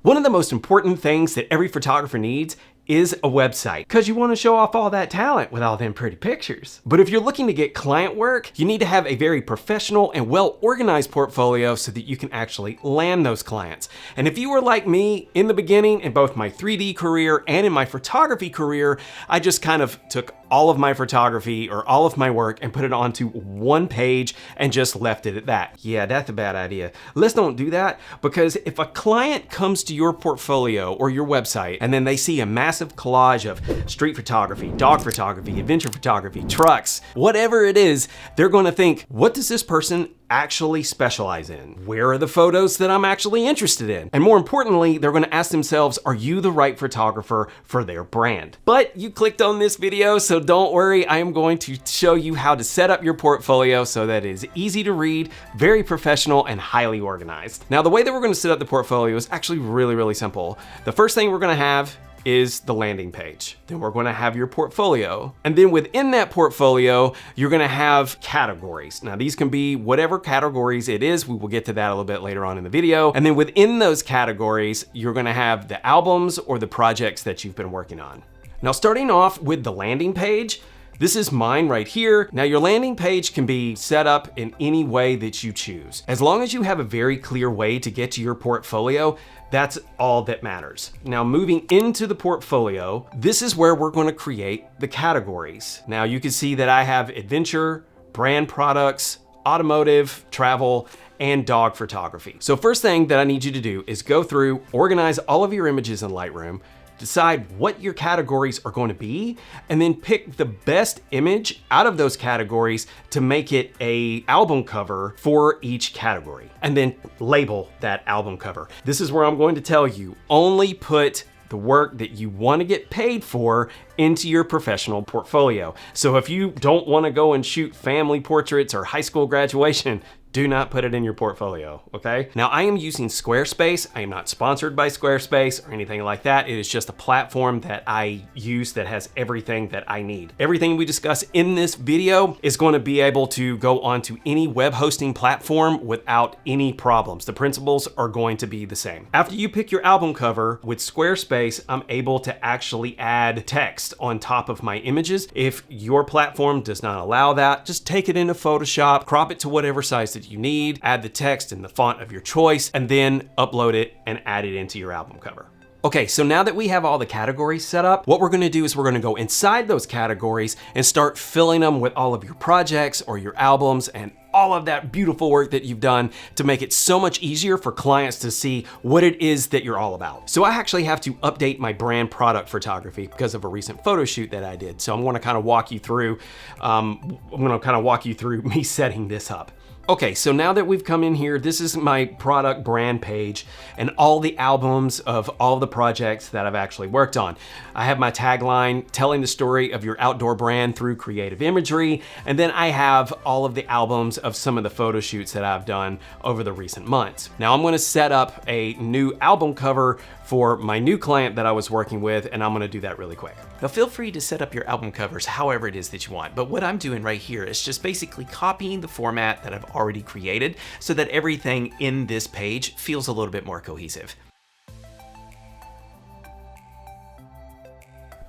One of the most important things that every photographer needs is a website, because you want to show off all that talent with all them pretty pictures. But if you're looking to get client work, you need to have a very professional and well-organized portfolio so that you can actually land those clients. And if you were like me in the beginning, in both my 3D career and in my photography career, I just kind of took all of my photography or all of my work and put it onto one page and just left it at that. Yeah, that's a bad idea. Let's don't do that, because if a client comes to your portfolio or your website and then they see a massive collage of street photography, dog photography, adventure photography, trucks, whatever it is, they're going to think, what does this person actually specialize in? Where are the photos that I'm actually interested in? And more importantly, they're going to ask themselves, are you the right photographer for their brand? But you clicked on this video, so don't worry. I am going to show you how to set up your portfolio so that it is easy to read, very professional, and highly organized. Now, the way that we're going to set up the portfolio is actually really, really simple. The first thing we're going to have is the landing page. Then we're going to have your portfolio. And then within that portfolio, you're going to have categories. Now, these can be whatever categories it is. We will get to that a little bit later on in the video. And then within those categories, you're going to have the albums or the projects that you've been working on. Now, starting off with the landing page, this is mine right here. Now, your landing page can be set up in any way that you choose. As long as you have a very clear way to get to your portfolio, that's all that matters. Now, moving into the portfolio, this is where we're going to create the categories. Now, you can see that I have adventure, brand products, automotive, travel, and dog photography. So first thing that I need you to do is go through, organize all of your images in Lightroom, decide what your categories are going to be, and then pick the best image out of those categories to make it an album cover for each category. And then label that album cover. This is where I'm going to tell you, only put the work that you want to get paid for into your professional portfolio. So if you don't want to go and shoot family portraits or high school graduation, do not put it in your portfolio, okay? Now, I am using Squarespace. I am not sponsored by Squarespace or anything like that. It is just a platform that I use that has everything that I need. Everything we discuss in this video is going to be able to go onto any web hosting platform without any problems. The principles are going to be the same. After you pick your album cover with Squarespace, I'm able to actually add text on top of my images. If your platform does not allow that, just take it into Photoshop, crop it to whatever size that you need, add the text in the font of your choice, and then upload it and add it into your album cover. Okay, so now that we have all the categories set up, what we're gonna do is we're gonna go inside those categories and start filling them with all of your projects or your albums and all of that beautiful work that you've done to make it so much easier for clients to see what it is that you're all about. So I actually have to update my brand product photography because of a recent photo shoot that I did. So I'm gonna kind of walk you through, me setting this up. Okay, so now that we've come in here, this is my product brand page and all the albums of all the projects that I've actually worked on. I have my tagline, telling the story of your outdoor brand through creative imagery, and then I have all of the albums of some of the photo shoots that I've done over the recent months. Now I'm gonna set up a new album cover for my new client that I was working with, and I'm gonna do that really quick. Now feel free to set up your album covers however it is that you want, but what I'm doing right here is just basically copying the format that I've already created so that everything in this page feels a little bit more cohesive.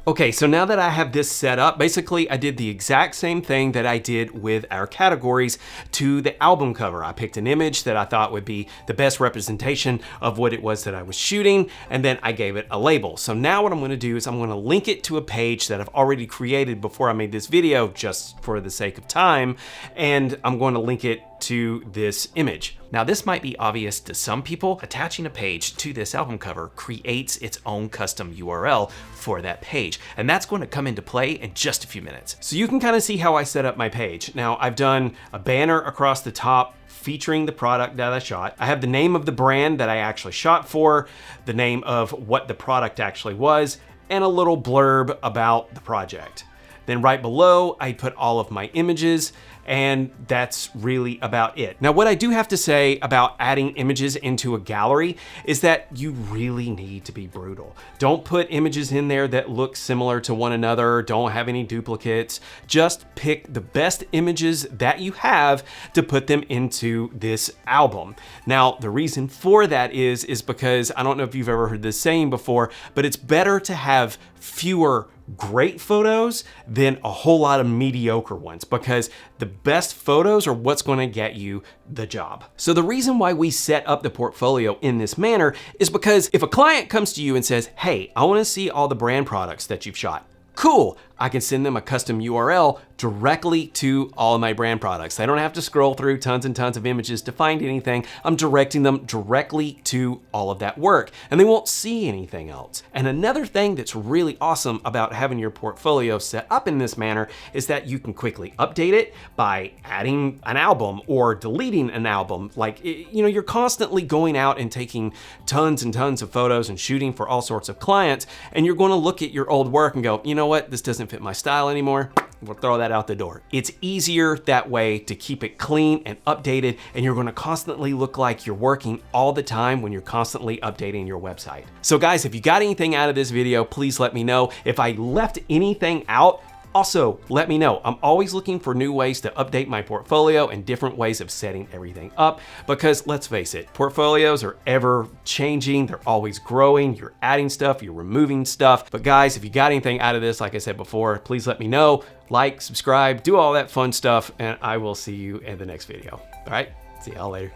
Okay, so now that I have this set up, basically I did the exact same thing that I did with our categories to the album cover. I picked an image that I thought would be the best representation of what it was that I was shooting, and then I gave it a label. So now what I'm gonna do is I'm gonna link it to a page that I've already created before I made this video, just for the sake of time, and I'm going to link it to this image. Now this might be obvious to some people. Attaching a page to this album cover creates its own custom URL for that page, and that's going to come into play in just a few minutes. So you can kind of see how I set up my page. Now I've done a banner across the top featuring the product that I shot. I have the name of the brand that I actually shot for, the name of what the product actually was, and a little blurb about the project. Then right below, I put all of my images, and that's really about it. Now, what I do have to say about adding images into a gallery is that you really need to be brutal. Don't put images in there that look similar to one another. Don't have any duplicates. Just pick the best images that you have to put them into this album. Now, the reason for that is because I don't know if you've ever heard this saying before, but it's better to have fewer great photos than a whole lot of mediocre ones, because the best photos are what's going to get you the job. So the reason why we set up the portfolio in this manner is because if a client comes to you and says, hey, I want to see all the brand products that you've shot, cool, I can send them a custom URL directly to all of my brand products. They don't have to scroll through tons and tons of images to find anything. I'm directing them directly to all of that work, and they won't see anything else. And another thing that's really awesome about having your portfolio set up in this manner is that you can quickly update it by adding an album or deleting an album. Like, you know, you're constantly going out and taking tons and tons of photos and shooting for all sorts of clients, and you're going to look at your old work and go, you know what, this doesn't fit my style anymore. We'll throw that out the door. It's easier that way to keep it clean and updated, and you're going to constantly look like you're working all the time when you're constantly updating your website. So guys, if you got anything out of this video, please let me know. If I left anything out, also let me know. I'm always looking for new ways to update my portfolio and different ways of setting everything up, because let's face it, portfolios are ever changing. They're always growing. You're adding stuff, you're removing stuff. But guys, if you got anything out of this, like I said before, please let me know. Like, subscribe, do all that fun stuff, and I will see you in the next video. All right, see y'all later.